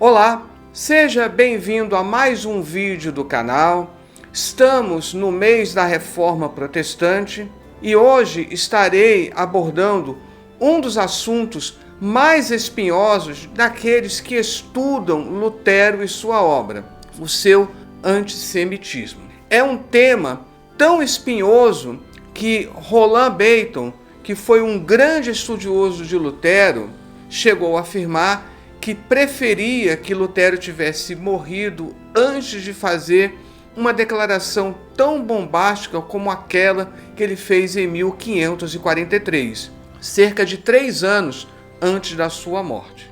Olá, seja bem-vindo a mais um vídeo do canal. Estamos no mês da Reforma Protestante e hoje estarei abordando um dos assuntos mais espinhosos daqueles que estudam Lutero e sua obra, o seu antissemitismo. É um tema tão espinhoso que Roland Bainton, que foi um grande estudioso de Lutero, chegou a afirmar que preferia que Lutero tivesse morrido antes de fazer uma declaração tão bombástica como aquela que ele fez em 1543, cerca de 3 anos antes da sua morte.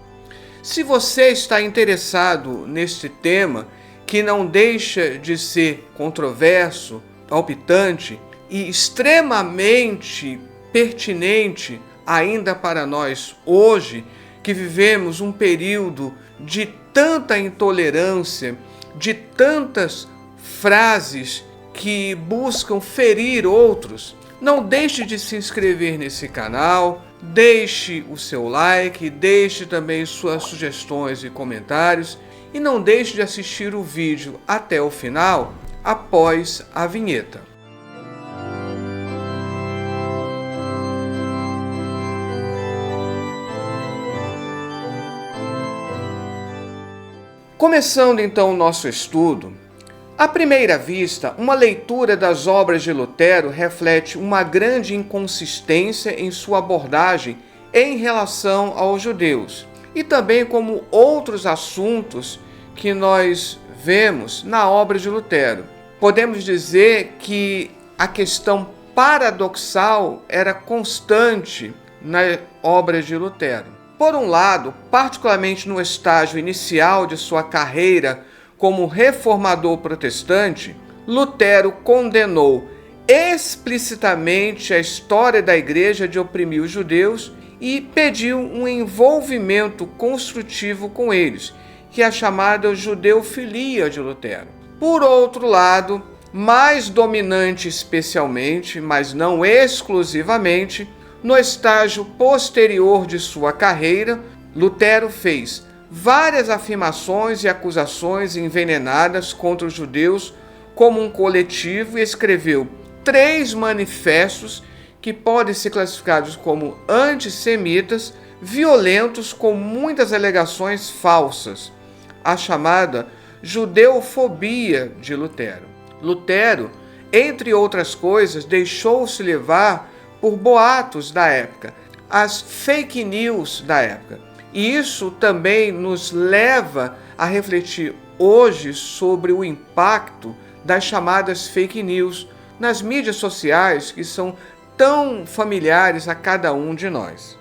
Se você está interessado neste tema, que não deixa de ser controverso, palpitante e extremamente pertinente ainda para nós hoje, que vivemos um período de tanta intolerância, de tantas frases que buscam ferir outros, não deixe de se inscrever nesse canal, deixe o seu like, deixe também suas sugestões e comentários e não deixe de assistir o vídeo até o final, após a vinheta. Começando então o nosso estudo, à primeira vista, uma leitura das obras de Lutero reflete uma grande inconsistência em sua abordagem em relação aos judeus e também como outros assuntos que nós vemos na obra de Lutero. Podemos dizer que a questão paradoxal era constante na obra de Lutero. Por um lado, particularmente no estágio inicial de sua carreira como reformador protestante, Lutero condenou explicitamente a história da Igreja de oprimir os judeus e pediu um envolvimento construtivo com eles, que é a chamada judeofilia de Lutero. Por outro lado, mais dominante especialmente, mas não exclusivamente, no estágio posterior de sua carreira, Lutero fez várias afirmações e acusações envenenadas contra os judeus como um coletivo e escreveu 3 manifestos que podem ser classificados como antissemitas, violentos, com muitas alegações falsas, a chamada judeofobia de Lutero. Lutero, entre outras coisas, deixou-se levar por boatos da época, as fake news da época. E isso também nos leva a refletir hoje sobre o impacto das chamadas fake news nas mídias sociais, que são tão familiares a cada um de nós.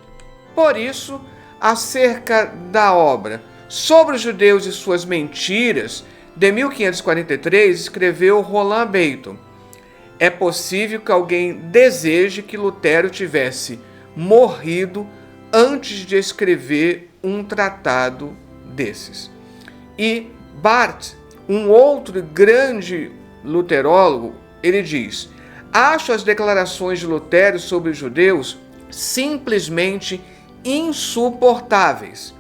Por isso, acerca da obra Sobre os Judeus e Suas Mentiras, de 1543, escreveu Roland Bainton: é possível que alguém deseje que Lutero tivesse morrido antes de escrever um tratado desses. E Barth, um outro grande luterólogo, ele diz: acho as declarações de Lutero sobre os judeus simplesmente insuportáveis,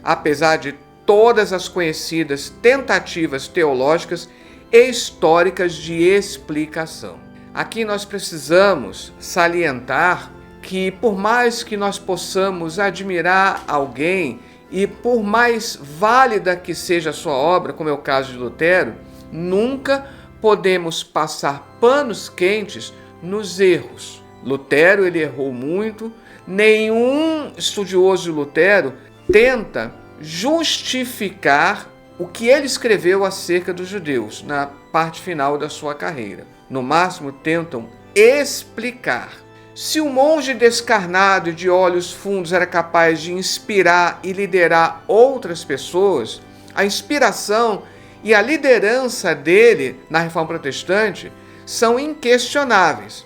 apesar de todas as conhecidas tentativas teológicas e históricas de explicação. Aqui nós precisamos salientar que, por mais que nós possamos admirar alguém e por mais válida que seja a sua obra, como é o caso de Lutero, nunca podemos passar panos quentes nos erros. Lutero, ele errou muito. Nenhum estudioso de Lutero tenta justificar o que ele escreveu acerca dos judeus na parte final da sua carreira. No máximo, tentam explicar. Se o monge descarnado e de olhos fundos era capaz de inspirar e liderar outras pessoas, a inspiração e a liderança dele na Reforma Protestante são inquestionáveis.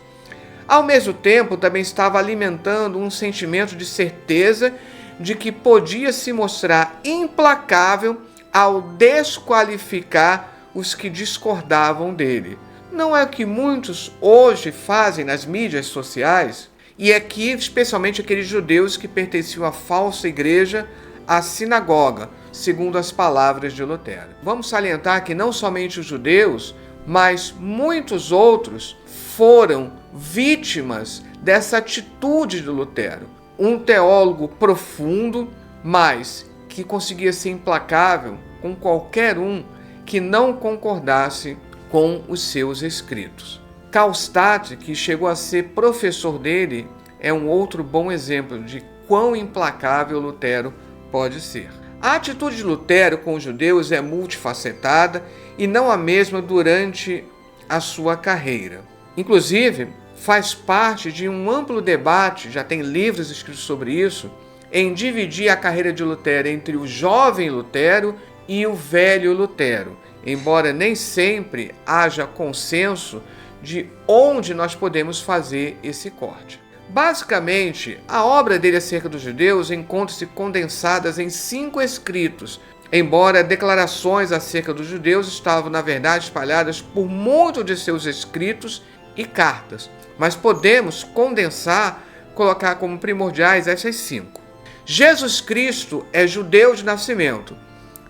Ao mesmo tempo, também estava alimentando um sentimento de certeza de que podia se mostrar implacável ao desqualificar os que discordavam dele. Não é o que muitos hoje fazem nas mídias sociais? E aqui, especialmente aqueles judeus que pertenciam à falsa igreja, à sinagoga, segundo as palavras de Lutero. Vamos salientar que não somente os judeus, mas muitos outros foram vítimas dessa atitude de Lutero. Um teólogo profundo, mas que conseguia ser implacável com qualquer um que não concordasse com os seus escritos. Karlstadt, que chegou a ser professor dele, é um outro bom exemplo de quão implacável Lutero pode ser. A atitude de Lutero com os judeus é multifacetada e não a mesma durante a sua carreira. Inclusive, faz parte de um amplo debate, já tem livros escritos sobre isso, em dividir a carreira de Lutero entre o jovem Lutero e o velho Lutero, embora nem sempre haja consenso de onde nós podemos fazer esse corte. Basicamente, a obra dele acerca dos judeus encontra-se condensadas em 5 escritos, embora declarações acerca dos judeus estavam, na verdade, espalhadas por muitos de seus escritos e cartas, mas podemos condensar, colocar como primordiais essas 5. Jesus Cristo é judeu de nascimento,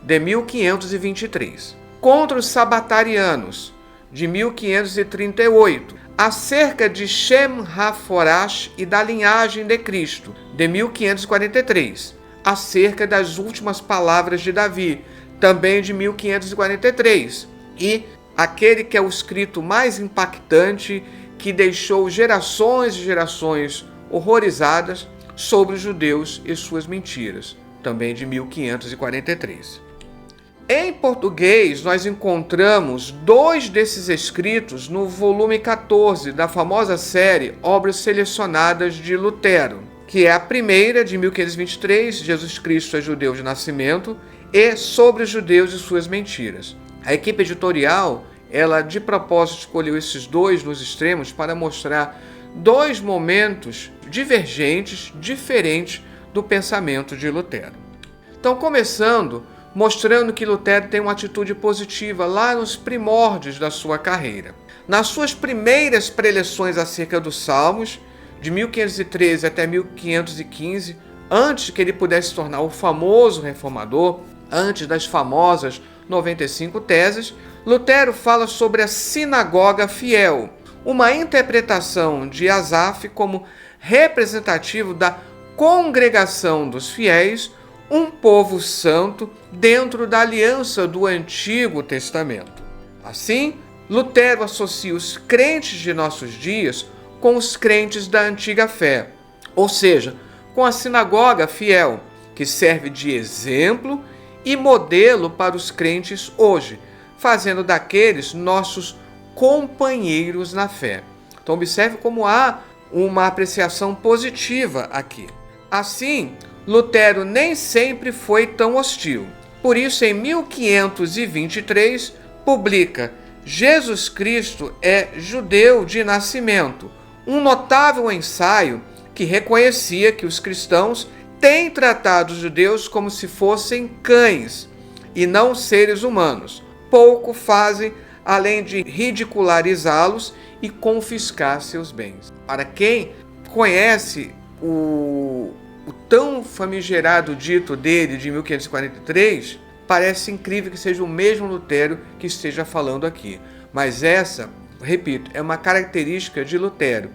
de 1523. Contra os sabatarianos, de 1538. Acerca de Shem HaForash e da linhagem de Cristo, de 1543. Acerca das últimas palavras de Davi, também de 1543. E aquele que é o escrito mais impactante, que deixou gerações e gerações horrorizadas sobre os judeus e suas mentiras, também de 1543. Em português, nós encontramos 2 desses escritos no volume 14 da famosa série Obras Selecionadas de Lutero, que é a primeira, de 1523, Jesus Cristo é judeu de nascimento, e Sobre os judeus e suas mentiras. A equipe editorial, ela de propósito escolheu esses 2 nos extremos para mostrar 2 momentos divergentes, diferentes do pensamento de Lutero. Então, começando mostrando que Lutero tem uma atitude positiva lá nos primórdios da sua carreira. Nas suas primeiras preleções acerca dos Salmos, de 1513 até 1515, antes que ele pudesse se tornar o famoso reformador, antes das famosas 95 teses, Lutero fala sobre a sinagoga fiel, uma interpretação de Asaf como representativo da congregação dos fiéis, um povo santo dentro da aliança do Antigo Testamento. Assim, Lutero associa os crentes de nossos dias com os crentes da antiga fé, ou seja, com a sinagoga fiel, que serve de exemplo e modelo para os crentes hoje, fazendo daqueles nossos companheiros na fé. Então observe como há uma apreciação positiva aqui. Assim, Lutero nem sempre foi tão hostil. Por isso, em 1523, publica Jesus Cristo é judeu de nascimento, um notável ensaio que reconhecia que os cristãos têm tratado os judeus como se fossem cães e não seres humanos. Pouco fazem além de ridicularizá-los e confiscar seus bens. Para quem conhece o tão famigerado dito dele de 1543, parece incrível que seja o mesmo Lutero que esteja falando aqui. Mas essa, repito, é uma característica de Lutero.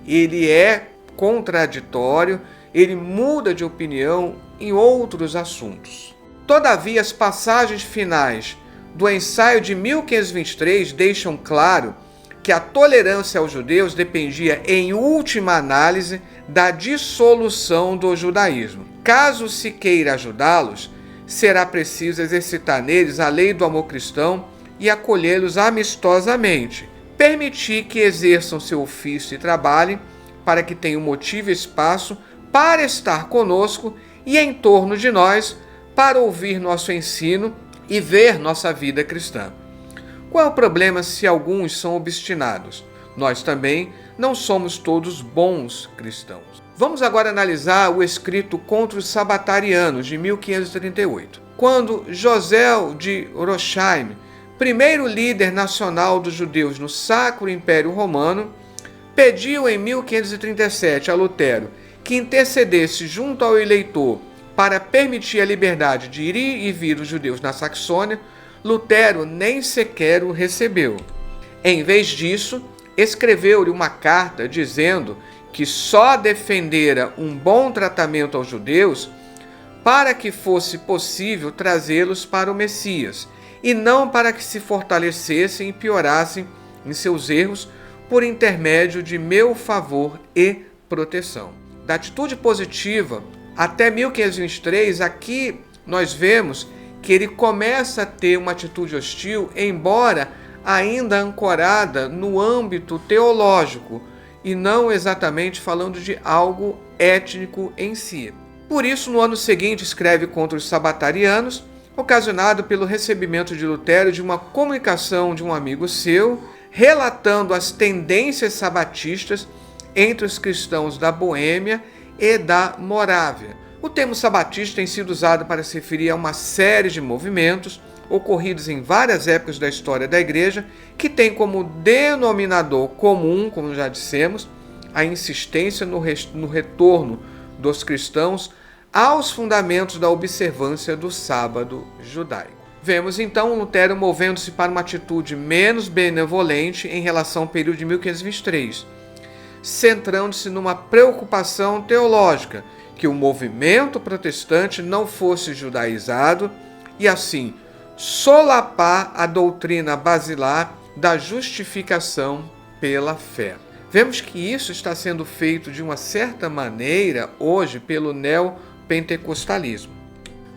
Ele é contraditório, ele muda de opinião em outros assuntos. Todavia, as passagens finais do ensaio de 1523 deixam claro que a tolerância aos judeus dependia, em última análise, da dissolução do judaísmo. Caso se queira ajudá-los, será preciso exercitar neles a lei do amor cristão e acolhê-los amistosamente, permitir que exerçam seu ofício e trabalhem, para que tenham motivo e espaço para estar conosco e em torno de nós, para ouvir nosso ensino e ver nossa vida cristã. Qual é o problema se alguns são obstinados? Nós também não somos todos bons cristãos. Vamos agora analisar o escrito contra os sabatarianos de 1538. Quando José de Rothschild, primeiro líder nacional dos judeus no Sacro Império Romano, pediu em 1537 a Lutero que intercedesse junto ao eleitor para permitir a liberdade de ir e vir dos judeus na Saxônia, Lutero nem sequer o recebeu. Em vez disso, escreveu-lhe uma carta dizendo que só defendera um bom tratamento aos judeus para que fosse possível trazê-los para o Messias, e não para que se fortalecessem e piorassem em seus erros por intermédio de meu favor e proteção. Da atitude positiva até 1523, aqui nós vemos que ele começa a ter uma atitude hostil, embora ainda ancorada no âmbito teológico e não exatamente falando de algo étnico em si. Por isso, no ano seguinte, escreve contra os sabatarianos, ocasionado pelo recebimento de Lutero de uma comunicação de um amigo seu, relatando as tendências sabatistas entre os cristãos da Boêmia e da Morávia. O termo sabatista tem sido usado para se referir a uma série de movimentos ocorridos em várias épocas da história da Igreja, que tem como denominador comum, como já dissemos, a insistência no retorno dos cristãos aos fundamentos da observância do sábado judaico. Vemos então Lutero movendo-se para uma atitude menos benevolente em relação ao período de 1523, centrando-se numa preocupação teológica, que o movimento protestante não fosse judaizado e assim solapar a doutrina basilar da justificação pela fé. Vemos que isso está sendo feito de uma certa maneira hoje pelo neopentecostalismo.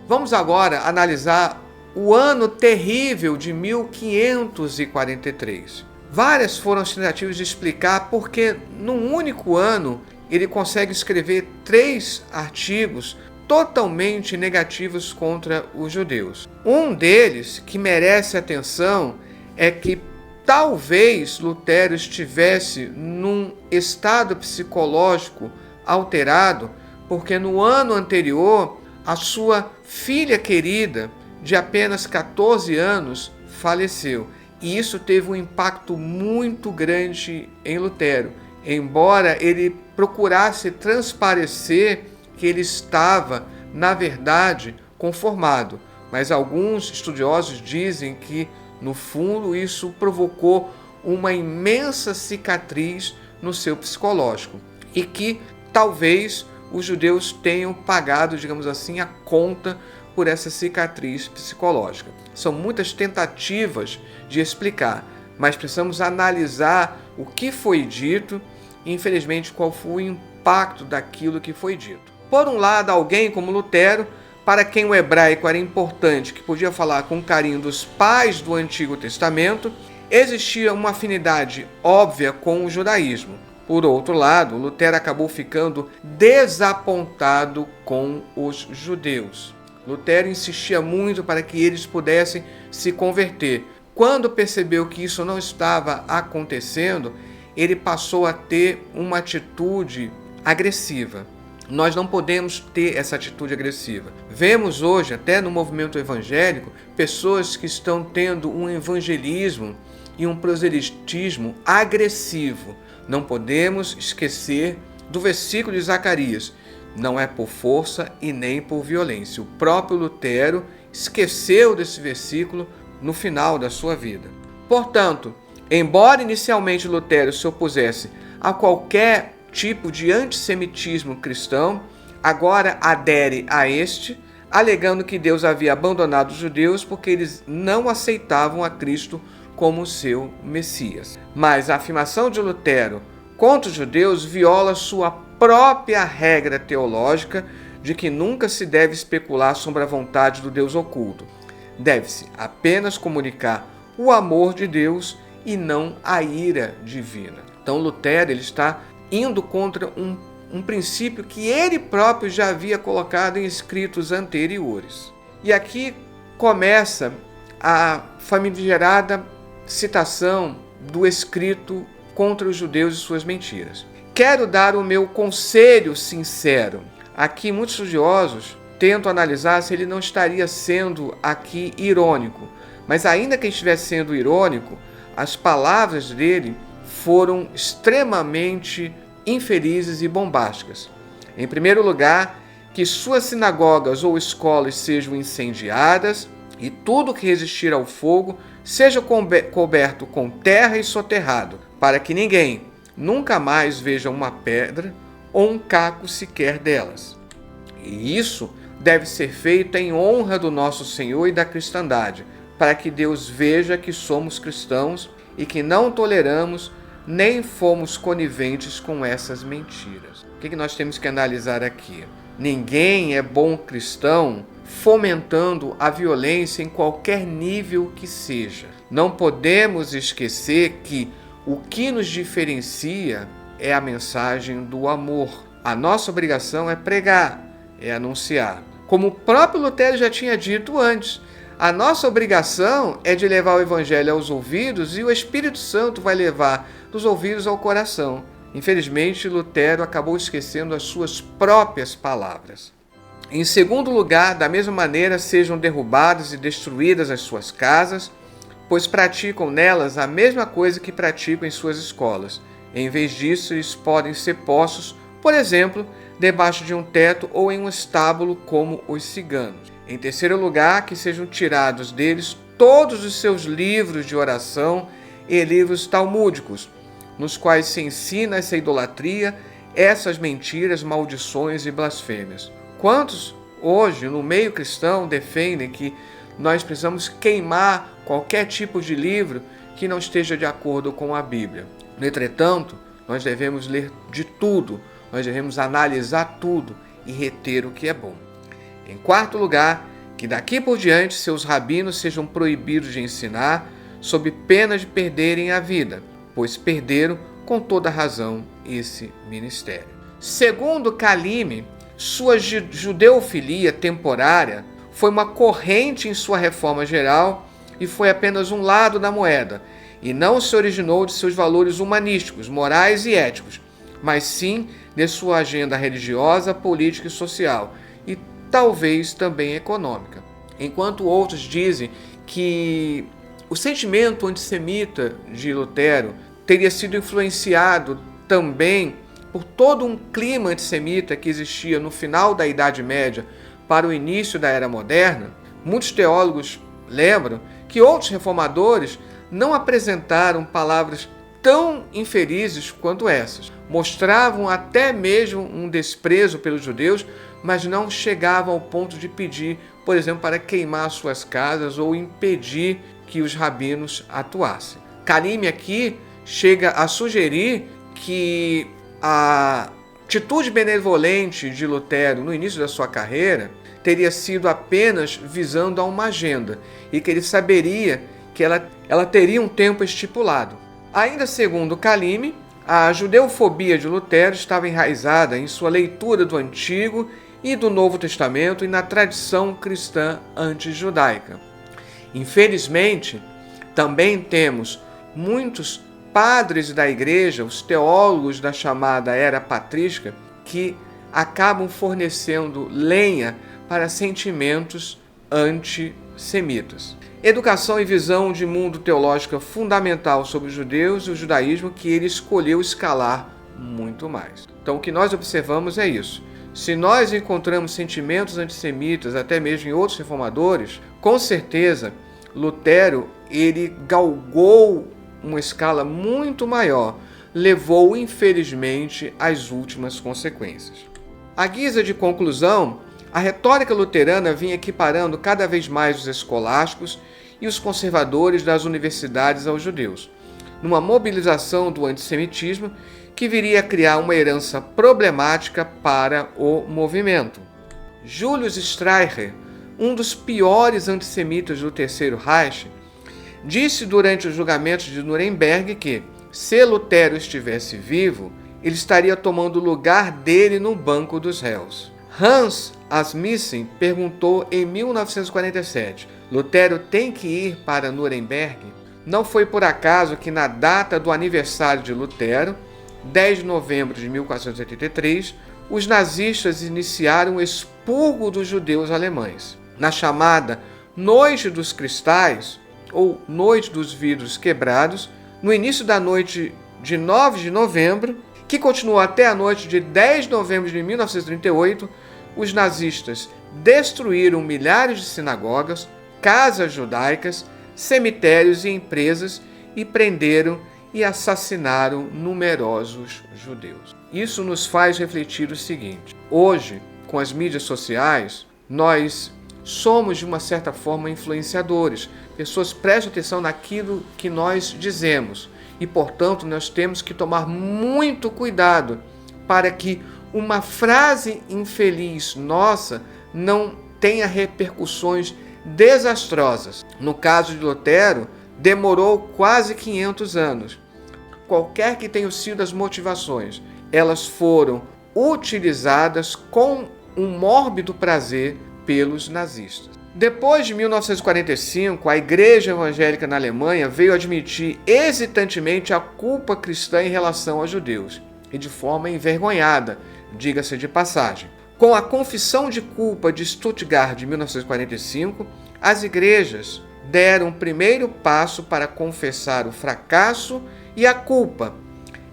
Vamos agora analisar o ano terrível de 1543. Várias foram as tentativas de explicar porque, num único ano, ele consegue escrever 3 artigos totalmente negativos contra os judeus. Um deles, que merece atenção, é que talvez Lutero estivesse num estado psicológico alterado, porque no ano anterior, a sua filha querida, de apenas 14 anos, faleceu. E isso teve um impacto muito grande em Lutero, embora ele procurasse transparecer que ele estava, na verdade, conformado. Mas alguns estudiosos dizem que, no fundo, isso provocou uma imensa cicatriz no seu psicológico e que talvez os judeus tenham pagado, digamos assim, a conta por essa cicatriz psicológica. São muitas tentativas de explicar, mas precisamos analisar o que foi dito e, infelizmente, qual foi o impacto daquilo que foi dito. Por um lado, alguém como Lutero, para quem o hebraico era importante, que podia falar com carinho dos pais do Antigo Testamento, existia uma afinidade óbvia com o judaísmo. Por outro lado, Lutero acabou ficando desapontado com os judeus. Lutero insistia muito para que eles pudessem se converter. Quando percebeu que isso não estava acontecendo, ele passou a ter uma atitude agressiva. Nós não podemos ter essa atitude agressiva. Vemos hoje, até no movimento evangélico, pessoas que estão tendo um evangelismo e um proselitismo agressivo. Não podemos esquecer do versículo de Zacarias. Não é por força e nem por violência. O próprio Lutero esqueceu desse versículo no final da sua vida. Portanto, embora inicialmente Lutero se opusesse a qualquer tipo de antissemitismo cristão, agora adere a este, alegando que Deus havia abandonado os judeus porque eles não aceitavam a Cristo como seu Messias. Mas a afirmação de Lutero contra os judeus viola sua própria regra teológica de que nunca se deve especular sobre a vontade do Deus oculto. Deve-se apenas comunicar o amor de Deus e não a ira divina. Então Lutero ele está indo contra um princípio que ele próprio já havia colocado em escritos anteriores. E aqui começa a famigerada citação do escrito contra os judeus e suas mentiras. Quero dar o meu conselho sincero. Aqui muitos estudiosos tentam analisar se ele não estaria sendo aqui irônico. Mas ainda que estivesse sendo irônico, as palavras dele foram extremamente infelizes e bombásticas. Em primeiro lugar, que suas sinagogas ou escolas sejam incendiadas e tudo que resistir ao fogo seja coberto com terra e soterrado, para que ninguém nunca mais veja uma pedra ou um caco sequer delas. E isso deve ser feito em honra do nosso Senhor e da cristandade, para que Deus veja que somos cristãos e que não toleramos nem fomos coniventes com essas mentiras. O que nós temos que analisar aqui? Ninguém é bom cristão fomentando a violência em qualquer nível que seja. Não podemos esquecer que o que nos diferencia é a mensagem do amor. A nossa obrigação é pregar, é anunciar. Como o próprio Lutero já tinha dito antes, a nossa obrigação é de levar o Evangelho aos ouvidos e o Espírito Santo vai levar dos ouvidos ao coração. Infelizmente, Lutero acabou esquecendo as suas próprias palavras. Em segundo lugar, da mesma maneira, sejam derrubadas e destruídas as suas casas, pois praticam nelas a mesma coisa que praticam em suas escolas. Em vez disso, eles podem ser postos, por exemplo, debaixo de um teto ou em um estábulo como os ciganos. Em terceiro lugar, que sejam tirados deles todos os seus livros de oração e livros talmúdicos, nos quais se ensina essa idolatria, essas mentiras, maldições e blasfêmias. Quantos hoje, no meio cristão, defendem que nós precisamos queimar qualquer tipo de livro que não esteja de acordo com a Bíblia? Entretanto, nós devemos ler de tudo, nós devemos analisar tudo e reter o que é bom. Em quarto lugar, que daqui por diante seus rabinos sejam proibidos de ensinar, sob pena de perderem a vida, pois perderam com toda razão esse ministério. Segundo Calime, sua judeofilia temporária foi uma corrente em sua reforma geral e foi apenas um lado da moeda, e não se originou de seus valores humanísticos, morais e éticos, mas sim de sua agenda religiosa, política e social, e talvez também econômica. Enquanto outros dizem que o sentimento antissemita de Lutero teria sido influenciado também por todo um clima antissemita que existia no final da Idade Média para o início da Era Moderna, muitos teólogos lembram que outros reformadores não apresentaram palavras tão infelizes quanto essas. Mostravam até mesmo um desprezo pelos judeus, mas não chegavam ao ponto de pedir, por exemplo, para queimar suas casas ou impedir que os rabinos atuassem. Calime aqui chega a sugerir que a atitude benevolente de Lutero no início da sua carreira teria sido apenas visando a uma agenda e que ele saberia que ela teria um tempo estipulado. Ainda segundo Calime, a judeofobia de Lutero estava enraizada em sua leitura do Antigo e do Novo Testamento e na tradição cristã antijudaica. Infelizmente, também temos muitos padres da igreja, os teólogos da chamada era patrística, que acabam fornecendo lenha para sentimentos antissemitas. Educação e visão de mundo teológica fundamental sobre os judeus e o judaísmo que ele escolheu escalar muito mais. Então o que nós observamos é isso. Se nós encontramos sentimentos antissemitas, até mesmo em outros reformadores, com certeza Lutero ele galgou uma escala muito maior, levou infelizmente às últimas consequências. À guisa de conclusão, a retórica luterana vinha equiparando cada vez mais os escolásticos e os conservadores das universidades aos judeus, numa mobilização do antissemitismo que viria a criar uma herança problemática para o movimento. Julius Streicher, um dos piores antissemitas do Terceiro Reich, disse durante os julgamentos de Nuremberg que, se Lutero estivesse vivo, ele estaria tomando o lugar dele no banco dos réus. Hans Asmussen perguntou em 1947, Lutero tem que ir para Nuremberg? Não foi por acaso que na data do aniversário de Lutero, 10 de novembro de 1483, os nazistas iniciaram o expurgo dos judeus alemães. Na chamada Noite dos Cristais, ou Noite dos Vidros Quebrados, no início da noite de 9 de novembro, que continuou até a noite de 10 de novembro de 1938, os nazistas destruíram milhares de sinagogas, casas judaicas, cemitérios e empresas e prenderam e assassinaram numerosos judeus. Isso nos faz refletir o seguinte: hoje, com as mídias sociais, nós somos de uma certa forma influenciadores. Pessoas prestam atenção naquilo que nós dizemos e, portanto, nós temos que tomar muito cuidado para que uma frase infeliz nossa não tenha repercussões desastrosas. No caso de Lutero, demorou quase 500 anos. Qualquer que tenham sido as motivações, elas foram utilizadas com um mórbido prazer pelos nazistas. Depois de 1945, a Igreja Evangélica na Alemanha veio admitir hesitantemente a culpa cristã em relação aos judeus, e de forma envergonhada, diga-se de passagem. Com a Confissão de Culpa de Stuttgart de 1945, as igrejas deram o primeiro passo para confessar o fracasso e a culpa,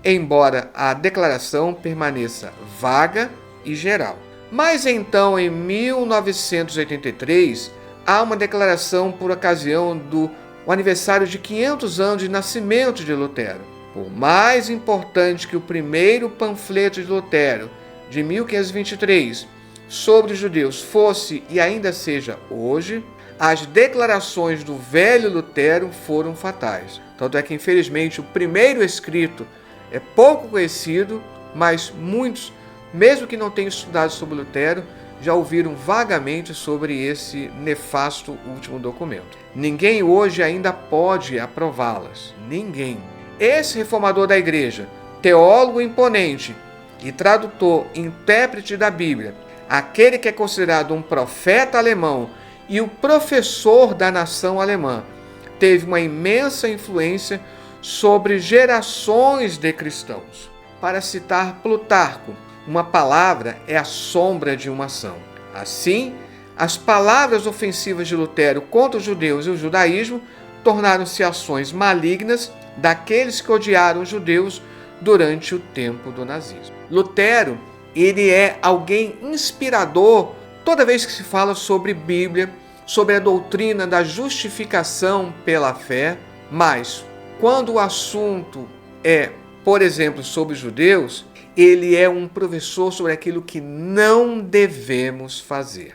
embora a declaração permaneça vaga e geral. Mas então, em 1983, há uma declaração por ocasião do aniversário de 500 anos de nascimento de Lutero. Por mais importante que o primeiro panfleto de Lutero, de 1523, sobre os judeus fosse e ainda seja hoje, as declarações do velho Lutero foram fatais. Tanto é que, infelizmente, o primeiro escrito é pouco conhecido, mas muitos, mesmo que não tenham estudado sobre Lutero, já ouviram vagamente sobre esse nefasto último documento. Ninguém hoje ainda pode aprová-las. Ninguém. Esse reformador da igreja, teólogo imponente e tradutor, intérprete da Bíblia, aquele que é considerado um profeta alemão e o professor da nação alemã, teve uma imensa influência sobre gerações de cristãos. Para citar Plutarco, uma palavra é a sombra de uma ação. Assim, as palavras ofensivas de Lutero contra os judeus e o judaísmo tornaram-se ações malignas daqueles que odiaram os judeus durante o tempo do nazismo. Lutero, ele é alguém inspirador toda vez que se fala sobre Bíblia, sobre a doutrina da justificação pela fé, mas quando o assunto é, por exemplo, sobre os judeus, ele é um professor sobre aquilo que não devemos fazer.